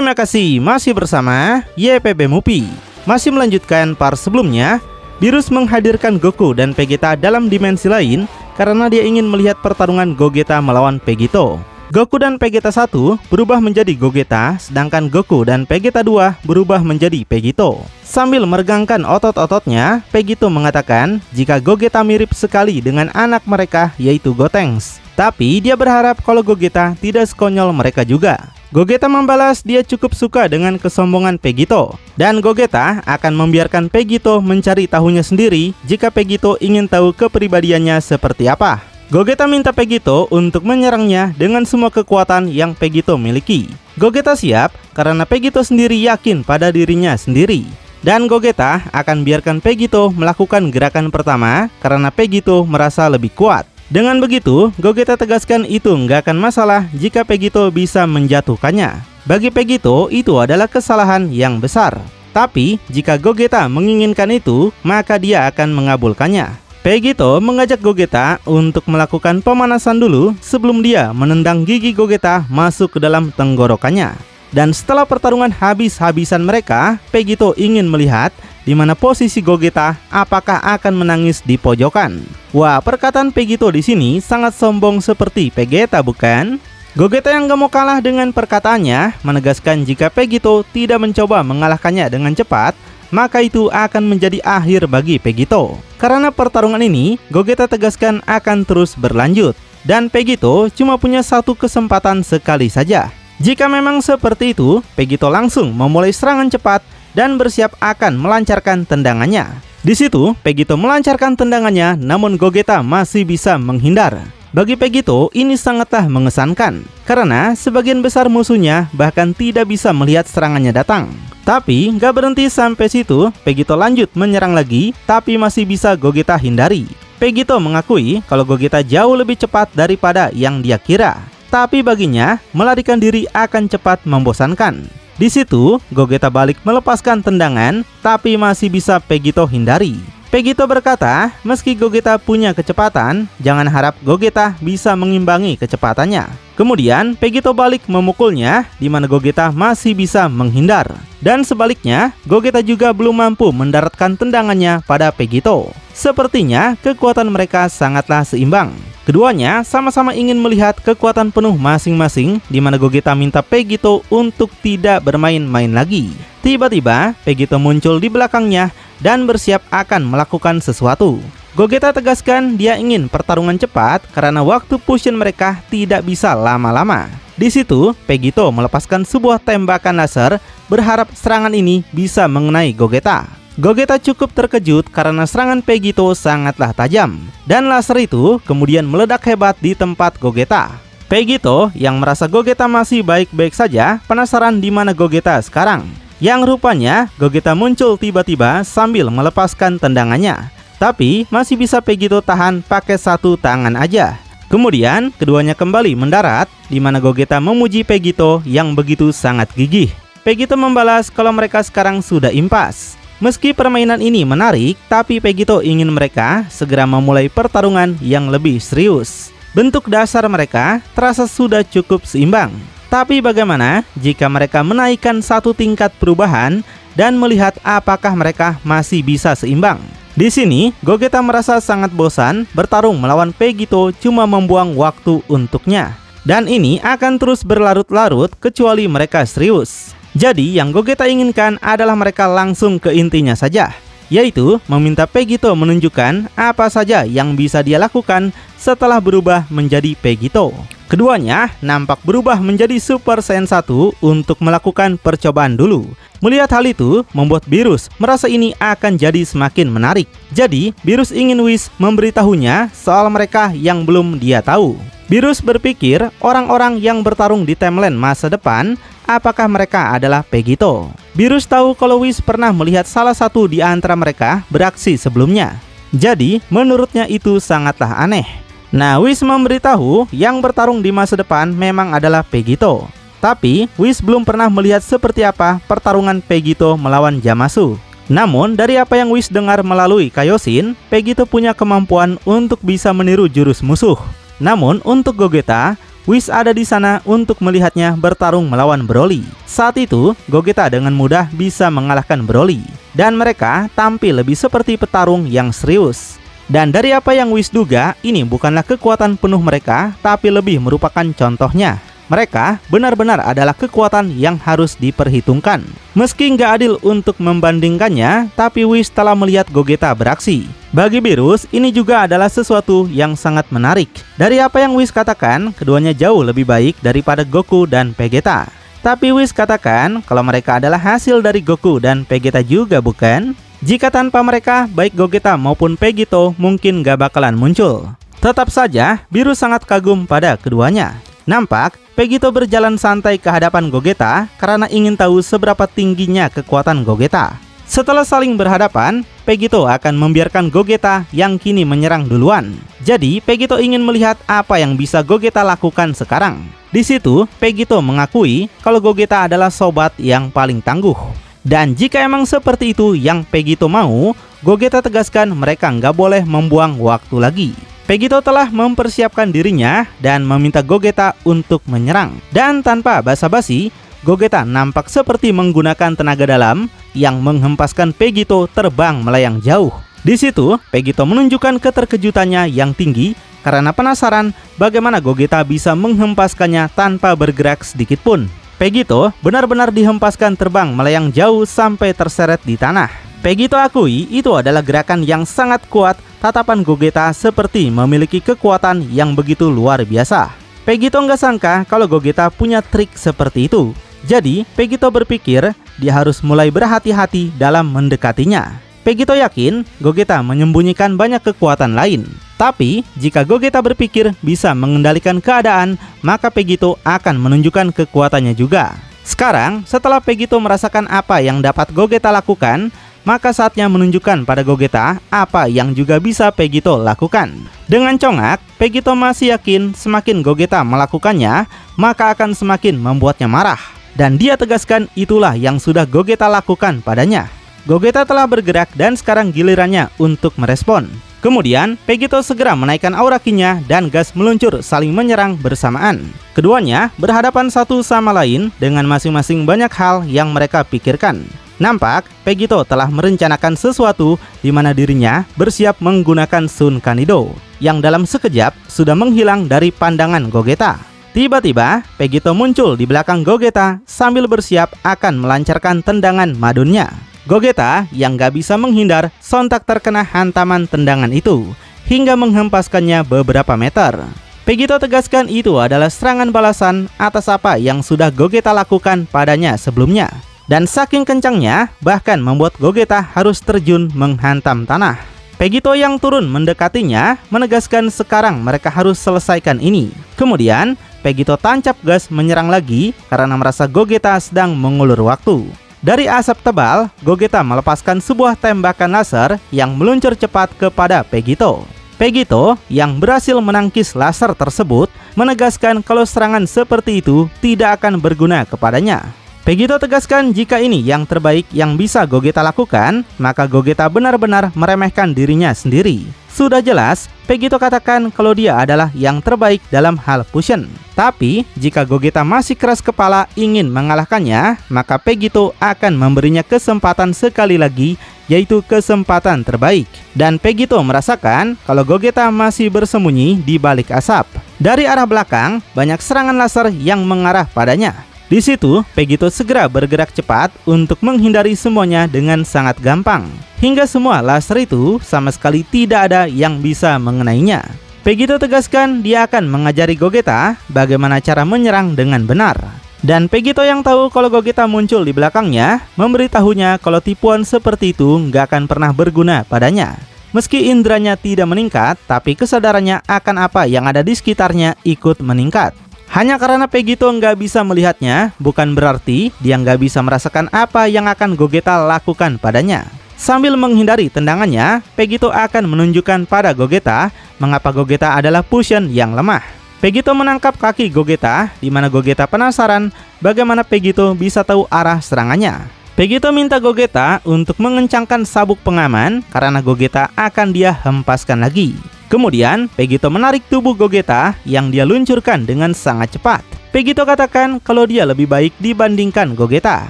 Terima kasih masih bersama YPB Movie. Masih melanjutkan part sebelumnya, Beerus menghadirkan Goku dan Vegeta dalam dimensi lain karena dia ingin melihat pertarungan Gogeta melawan Vegito. Goku dan Vegeta 1 berubah menjadi Gogeta, sedangkan Goku dan Vegeta 2 berubah menjadi Vegito. Sambil meregangkan otot-ototnya, Vegito mengatakan jika Gogeta mirip sekali dengan anak mereka yaitu Gotenks. Tapi dia berharap kalau Gogeta tidak sekonyol mereka juga. Gogeta membalas dia cukup suka dengan kesombongan Vegito, dan Gogeta akan membiarkan Vegito mencari tahunya sendiri jika Vegito ingin tahu kepribadiannya seperti apa. Gogeta minta Vegito untuk menyerangnya dengan semua kekuatan yang Vegito miliki. Gogeta siap karena Vegito sendiri yakin pada dirinya sendiri. Dan Gogeta akan biarkan Vegito melakukan gerakan pertama karena Vegito merasa lebih kuat. Dengan begitu, Gogeta tegaskan itu nggak akan masalah jika Vegito bisa menjatuhkannya. Bagi Vegito, itu adalah kesalahan yang besar. Tapi, jika Gogeta menginginkan itu, maka dia akan mengabulkannya. Vegito mengajak Gogeta untuk melakukan pemanasan dulu sebelum dia menendang gigi Gogeta masuk ke dalam tenggorokannya. Dan setelah pertarungan habis-habisan mereka, Vegito ingin melihat di mana posisi Gogeta, apakah akan menangis di pojokan. Wah, perkataan Vegito di sini sangat sombong seperti Vegeta, bukan? Gogeta yang gak mau kalah dengan perkataannya menegaskan jika Vegito tidak mencoba mengalahkannya dengan cepat, maka itu akan menjadi akhir bagi Vegito. Karena pertarungan ini, Gogeta tegaskan akan terus berlanjut, dan Vegito cuma punya satu kesempatan sekali saja. Jika memang seperti itu, Vegito langsung memulai serangan cepat dan bersiap akan melancarkan tendangannya. Di situ, Vegito melancarkan tendangannya, namun Gogeta masih bisa menghindar. Bagi Vegito, ini sangatlah mengesankan, karena sebagian besar musuhnya bahkan tidak bisa melihat serangannya datang. Tapi, gak berhenti sampai situ, Vegito lanjut menyerang lagi, tapi masih bisa Gogeta hindari. Vegito mengakui kalau Gogeta jauh lebih cepat daripada yang dia kira. Tapi baginya, melarikan diri akan cepat membosankan. Di situ, Gogeta balik melepaskan tendangan, tapi masih bisa Vegito hindari. Vegito berkata, meski Gogeta punya kecepatan, jangan harap Gogeta bisa mengimbangi kecepatannya. Kemudian, Vegito balik memukulnya, di mana Gogeta masih bisa menghindar. Dan sebaliknya, Gogeta juga belum mampu mendaratkan tendangannya pada Vegito. Sepertinya, kekuatan mereka sangatlah seimbang. Keduanya sama-sama ingin melihat kekuatan penuh masing-masing, di mana Gogeta minta Vegito untuk tidak bermain-main lagi. Tiba-tiba, Vegito muncul di belakangnya dan bersiap akan melakukan sesuatu. Gogeta tegaskan dia ingin pertarungan cepat karena waktu fusion mereka tidak bisa lama-lama. Di situ, Vegito melepaskan sebuah tembakan laser, berharap serangan ini bisa mengenai Gogeta. Gogeta cukup terkejut karena serangan Vegito sangatlah tajam, dan laser itu kemudian meledak hebat di tempat Gogeta. Vegito yang merasa Gogeta masih baik-baik saja penasaran di mana Gogeta sekarang. Yang rupanya Gogeta muncul tiba-tiba sambil melepaskan tendangannya, tapi masih bisa Vegito tahan pakai satu tangan aja. Kemudian keduanya kembali mendarat, di mana Gogeta memuji Vegito yang begitu sangat gigih. Vegito membalas kalau mereka sekarang sudah impas. Meski permainan ini menarik, tapi Vegito ingin mereka segera memulai pertarungan yang lebih serius. Bentuk dasar mereka terasa sudah cukup seimbang. Tapi bagaimana jika mereka menaikkan satu tingkat perubahan dan melihat apakah mereka masih bisa seimbang? Di sini, Gogeta merasa sangat bosan bertarung melawan Vegito cuma membuang waktu untuknya. Dan ini akan terus berlarut-larut kecuali mereka serius. Jadi yang Gogeta inginkan adalah mereka langsung ke intinya saja, yaitu meminta Vegito menunjukkan apa saja yang bisa dia lakukan setelah berubah menjadi Vegito. Keduanya nampak berubah menjadi Super Saiyan 1 untuk melakukan percobaan dulu. Melihat hal itu membuat Beerus merasa ini akan jadi semakin menarik. Jadi Beerus ingin Whis memberitahunya soal mereka yang belum dia tahu. Beerus berpikir orang-orang yang bertarung di timeline masa depan, apakah mereka adalah Vegito. Beerus tahu kalau Whis pernah melihat salah satu di antara mereka beraksi sebelumnya. Jadi menurutnya itu sangatlah aneh. Nah, Whis memberitahu yang bertarung di masa depan memang adalah Vegito. Tapi Whis belum pernah melihat seperti apa pertarungan Vegito melawan Zamasu. Namun dari apa yang Whis dengar melalui Kaioshin, Vegito punya kemampuan untuk bisa meniru jurus musuh. Namun untuk Gogeta, Whis ada di sana untuk melihatnya bertarung melawan Broly. Saat itu, Gogeta dengan mudah bisa mengalahkan Broly, dan mereka tampil lebih seperti petarung yang serius. Dan dari apa yang Whis duga, ini bukanlah kekuatan penuh mereka, tapi lebih merupakan contohnya. Mereka benar-benar adalah kekuatan yang harus diperhitungkan. Meski nggak adil untuk membandingkannya, tapi Whis telah melihat Gogeta beraksi. Bagi Beerus, ini juga adalah sesuatu yang sangat menarik. Dari apa yang Whis katakan, keduanya jauh lebih baik daripada Goku dan Vegeta. Tapi Whis katakan kalau mereka adalah hasil dari Goku dan Vegeta juga, bukan? Jika tanpa mereka, baik Gogeta maupun Vegito mungkin gak bakalan muncul. Tetap saja, Beerus sangat kagum pada keduanya. Nampak, Vegito berjalan santai ke hadapan Gogeta karena ingin tahu seberapa tingginya kekuatan Gogeta. Setelah saling berhadapan, Vegito akan membiarkan Gogeta yang kini menyerang duluan. Jadi, Vegito ingin melihat apa yang bisa Gogeta lakukan sekarang. Di situ, Vegito mengakui kalau Gogeta adalah sobat yang paling tangguh. Dan jika emang seperti itu yang Vegito mau, Gogeta tegaskan mereka nggak boleh membuang waktu lagi. Vegito telah mempersiapkan dirinya dan meminta Gogeta untuk menyerang. Dan tanpa basa-basi, Gogeta nampak seperti menggunakan tenaga dalam yang menghempaskan Vegito terbang melayang jauh. Di situ, Vegito menunjukkan keterkejutannya yang tinggi karena penasaran bagaimana Gogeta bisa menghempaskannya tanpa bergerak sedikit pun. Vegito benar-benar dihempaskan terbang melayang jauh sampai terseret di tanah. Vegito akui itu adalah gerakan yang sangat kuat. Tatapan Gogeta seperti memiliki kekuatan yang begitu luar biasa. Vegito nggak sangka kalau Gogeta punya trik seperti itu. Jadi, Vegito berpikir dia harus mulai berhati-hati dalam mendekatinya. Vegito yakin Gogeta menyembunyikan banyak kekuatan lain. Tapi, jika Gogeta berpikir bisa mengendalikan keadaan, maka Vegito akan menunjukkan kekuatannya juga. Sekarang, setelah Vegito merasakan apa yang dapat Gogeta lakukan, maka saatnya menunjukkan pada Gogeta apa yang juga bisa Vegito lakukan. Dengan congak, Vegito masih yakin semakin Gogeta melakukannya, maka akan semakin membuatnya marah. Dan dia tegaskan itulah yang sudah Gogeta lakukan padanya. Gogeta telah bergerak dan sekarang gilirannya untuk merespon. Kemudian, Vegito segera menaikkan aura Ki-nya dan gas meluncur saling menyerang bersamaan. Keduanya berhadapan satu sama lain dengan masing-masing banyak hal yang mereka pikirkan. Nampak, Vegito telah merencanakan sesuatu di mana dirinya bersiap menggunakan Sun Kanido yang dalam sekejap sudah menghilang dari pandangan Gogeta. Tiba-tiba, Vegito muncul di belakang Gogeta sambil bersiap akan melancarkan tendangan madunnya. Gogeta yang gak bisa menghindar sontak terkena hantaman tendangan itu hingga menghempaskannya beberapa meter. Vegito tegaskan itu adalah serangan balasan atas apa yang sudah Gogeta lakukan padanya sebelumnya. Dan saking kencangnya, bahkan membuat Gogeta harus terjun menghantam tanah. Vegito yang turun mendekatinya, menegaskan sekarang mereka harus selesaikan ini. Kemudian, Vegito tancap gas menyerang lagi karena merasa Gogeta sedang mengulur waktu. Dari asap tebal, Gogeta melepaskan sebuah tembakan laser yang meluncur cepat kepada Vegito. Vegito yang berhasil menangkis laser tersebut, menegaskan kalau serangan seperti itu tidak akan berguna kepadanya. Vegito tegaskan jika ini yang terbaik yang bisa Gogeta lakukan, maka Gogeta benar-benar meremehkan dirinya sendiri. Sudah jelas, Vegito katakan kalau dia adalah yang terbaik dalam hal fusion. Tapi, jika Gogeta masih keras kepala ingin mengalahkannya, maka Vegito akan memberinya kesempatan sekali lagi, yaitu kesempatan terbaik. Dan Vegito merasakan kalau Gogeta masih bersembunyi di balik asap. Dari arah belakang, banyak serangan laser yang mengarah padanya. Di situ, Vegito segera bergerak cepat untuk menghindari semuanya dengan sangat gampang. Hingga semua laser itu sama sekali tidak ada yang bisa mengenainya. Vegito tegaskan dia akan mengajari Gogeta bagaimana cara menyerang dengan benar. Dan Vegito yang tahu kalau Gogeta muncul di belakangnya, memberitahunya kalau tipuan seperti itu nggak akan pernah berguna padanya. Meski indranya tidak meningkat, tapi kesadarannya akan apa yang ada di sekitarnya ikut meningkat. Hanya karena Vegito nggak bisa melihatnya, bukan berarti dia nggak bisa merasakan apa yang akan Gogeta lakukan padanya. Sambil menghindari tendangannya, Vegito akan menunjukkan pada Gogeta mengapa Gogeta adalah fusion yang lemah. Vegito menangkap kaki Gogeta, di mana Gogeta penasaran bagaimana Vegito bisa tahu arah serangannya. Vegito minta Gogeta untuk mengencangkan sabuk pengaman karena Gogeta akan dia hempaskan lagi. Kemudian Vegito menarik tubuh Gogeta yang dia luncurkan dengan sangat cepat. Vegito katakan kalau dia lebih baik dibandingkan Gogeta.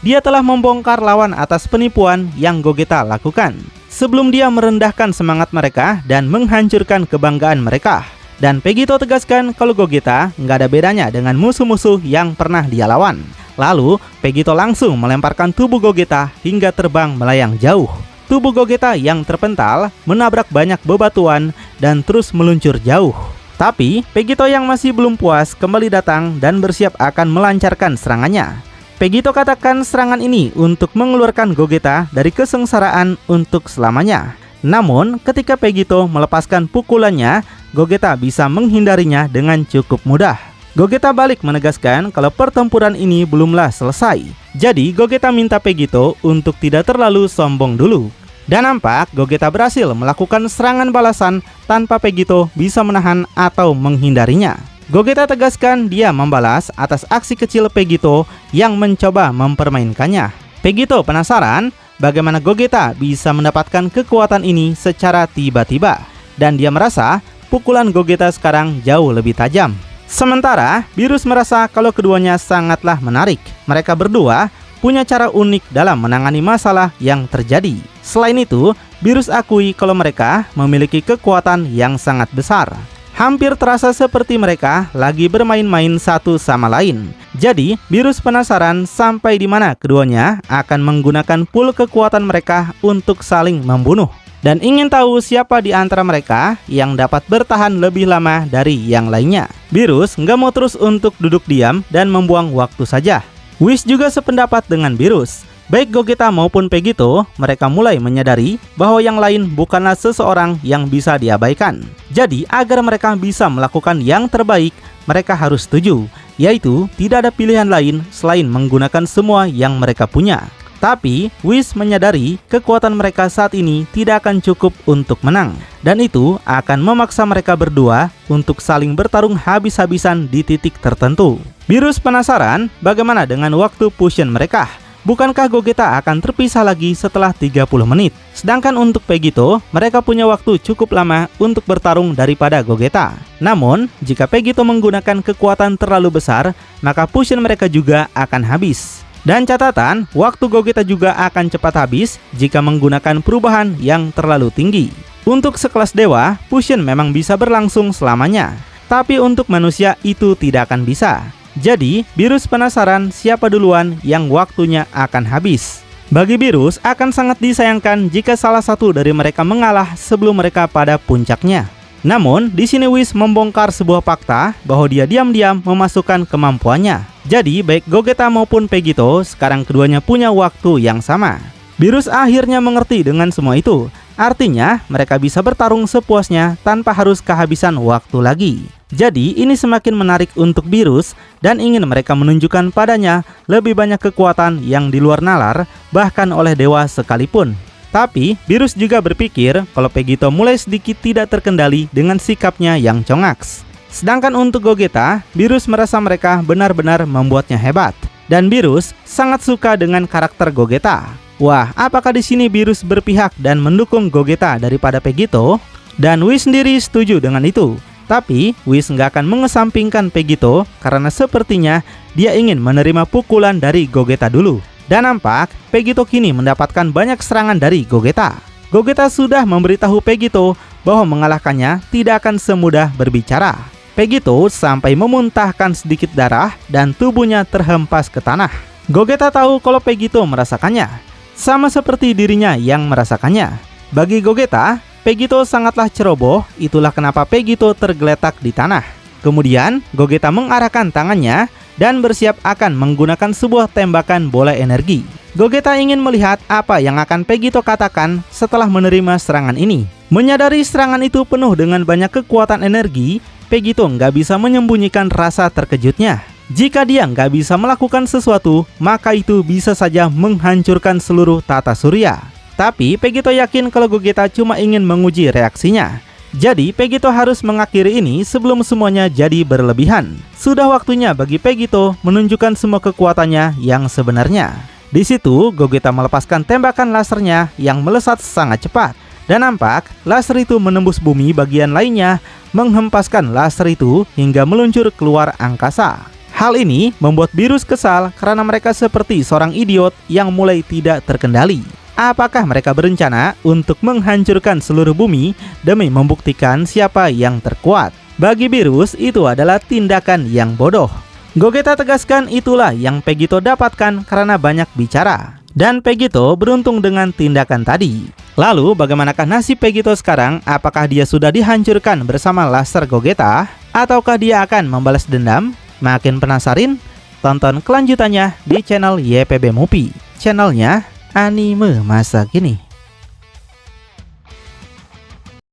Dia telah membongkar lawan atas penipuan yang Gogeta lakukan sebelum dia merendahkan semangat mereka dan menghancurkan kebanggaan mereka. Dan Vegito tegaskan kalau Gogeta nggak ada bedanya dengan musuh-musuh yang pernah dia lawan. Lalu Vegito langsung melemparkan tubuh Gogeta hingga terbang melayang jauh. Tubuh Gogeta yang terpental menabrak banyak bebatuan dan terus meluncur jauh. Tapi Vegito yang masih belum puas kembali datang dan bersiap akan melancarkan serangannya. Vegito katakan serangan ini untuk mengeluarkan Gogeta dari kesengsaraan untuk selamanya. Namun ketika Vegito melepaskan pukulannya, Gogeta bisa menghindarinya dengan cukup mudah. Gogeta balik menegaskan kalau pertempuran ini belumlah selesai. Jadi Gogeta minta Vegito untuk tidak terlalu sombong dulu. Dan nampak Gogeta berhasil melakukan serangan balasan tanpa Vegito bisa menahan atau menghindarinya. Gogeta tegaskan dia membalas atas aksi kecil Vegito yang mencoba mempermainkannya. Vegito penasaran bagaimana Gogeta bisa mendapatkan kekuatan ini secara tiba-tiba. Dan dia merasa pukulan Gogeta sekarang jauh lebih tajam. Sementara Beerus merasa kalau keduanya sangatlah menarik. Mereka berdua punya cara unik dalam menangani masalah yang terjadi. Selain itu, Beerus akui kalau mereka memiliki kekuatan yang sangat besar. Hampir terasa seperti mereka lagi bermain-main satu sama lain. Jadi, Beerus penasaran sampai di mana keduanya akan menggunakan pool kekuatan mereka untuk saling membunuh. Dan ingin tahu siapa di antara mereka yang dapat bertahan lebih lama dari yang lainnya. Beerus nggak mau terus untuk duduk diam dan membuang waktu saja. Whis juga sependapat dengan Beerus. Baik Gogeta maupun Vegito, mereka mulai menyadari bahwa yang lain bukanlah seseorang yang bisa diabaikan. Jadi, agar mereka bisa melakukan yang terbaik, mereka harus setuju, yaitu tidak ada pilihan lain selain menggunakan semua yang mereka punya. Tapi, Whis menyadari kekuatan mereka saat ini tidak akan cukup untuk menang. Dan itu akan memaksa mereka berdua untuk saling bertarung habis-habisan di titik tertentu. Beerus penasaran bagaimana dengan waktu fusion mereka. Bukankah Gogeta akan terpisah lagi setelah 30 menit? Sedangkan untuk Vegito, mereka punya waktu cukup lama untuk bertarung daripada Gogeta. Namun, jika Vegito menggunakan kekuatan terlalu besar, maka fusion mereka juga akan habis. Dan catatan, waktu Gogeta juga akan cepat habis jika menggunakan perubahan yang terlalu tinggi. Untuk sekelas dewa, fusion memang bisa berlangsung selamanya. Tapi untuk manusia itu tidak akan bisa. Jadi, Beerus penasaran siapa duluan yang waktunya akan habis. Bagi Beerus akan sangat disayangkan jika salah satu dari mereka mengalah sebelum mereka pada puncaknya. Namun, di sini Whis membongkar sebuah fakta bahwa dia diam-diam memasukkan kemampuannya. Jadi, baik Gogeta maupun Vegito, sekarang keduanya punya waktu yang sama. Beerus akhirnya mengerti dengan semua itu. Artinya, mereka bisa bertarung sepuasnya tanpa harus kehabisan waktu lagi. Jadi, ini semakin menarik untuk Beerus dan ingin mereka menunjukkan padanya lebih banyak kekuatan yang di luar nalar, bahkan oleh dewa sekalipun. Tapi, Beerus juga berpikir kalau Vegito mulai sedikit tidak terkendali dengan sikapnya yang congaks. Sedangkan untuk Gogeta, Beerus merasa mereka benar-benar membuatnya hebat. Dan Beerus sangat suka dengan karakter Gogeta. Wah, apakah di sini Beerus berpihak dan mendukung Gogeta daripada Vegito? Dan Whis sendiri setuju dengan itu. Tapi, Whis nggak akan mengesampingkan Vegito karena sepertinya dia ingin menerima pukulan dari Gogeta dulu. Dan nampak, Vegito kini mendapatkan banyak serangan dari Gogeta. Gogeta sudah memberitahu Vegito bahwa mengalahkannya tidak akan semudah berbicara. Vegito sampai memuntahkan sedikit darah dan tubuhnya terhempas ke tanah. Gogeta tahu kalau Vegito merasakannya, sama seperti dirinya yang merasakannya. Bagi Gogeta, Vegito sangatlah ceroboh, itulah kenapa Vegito tergeletak di tanah. Kemudian, Gogeta mengarahkan tangannya dan bersiap akan menggunakan sebuah tembakan bola energi. Gogeta ingin melihat apa yang akan Vegito katakan setelah menerima serangan ini. Menyadari serangan itu penuh dengan banyak kekuatan energi, Vegito nggak bisa menyembunyikan rasa terkejutnya. Jika dia nggak bisa melakukan sesuatu, maka itu bisa saja menghancurkan seluruh tata surya. Tapi Vegito yakin kalau Gogeta cuma ingin menguji reaksinya. Jadi Vegito harus mengakhiri ini sebelum semuanya jadi berlebihan. Sudah waktunya bagi Vegito menunjukkan semua kekuatannya yang sebenarnya. Di situ Gogeta melepaskan tembakan lasernya yang melesat sangat cepat. Dan nampak laser itu menembus bumi bagian lainnya, menghempaskan laser itu hingga meluncur keluar angkasa. Hal ini membuat Beerus kesal karena mereka seperti seorang idiot yang mulai tidak terkendali. Apakah mereka berencana untuk menghancurkan seluruh bumi demi membuktikan siapa yang terkuat? Bagi Beerus itu adalah tindakan yang bodoh. Gogeta tegaskan itulah yang Vegito dapatkan karena banyak bicara. Dan Vegito beruntung dengan tindakan tadi. Lalu bagaimanakah nasib Vegito sekarang? Apakah dia sudah dihancurkan bersama laser Gogeta? Ataukah dia akan membalas dendam? Makin penasaran? Tonton kelanjutannya di channel YPB Movie, channelnya anime masa kini.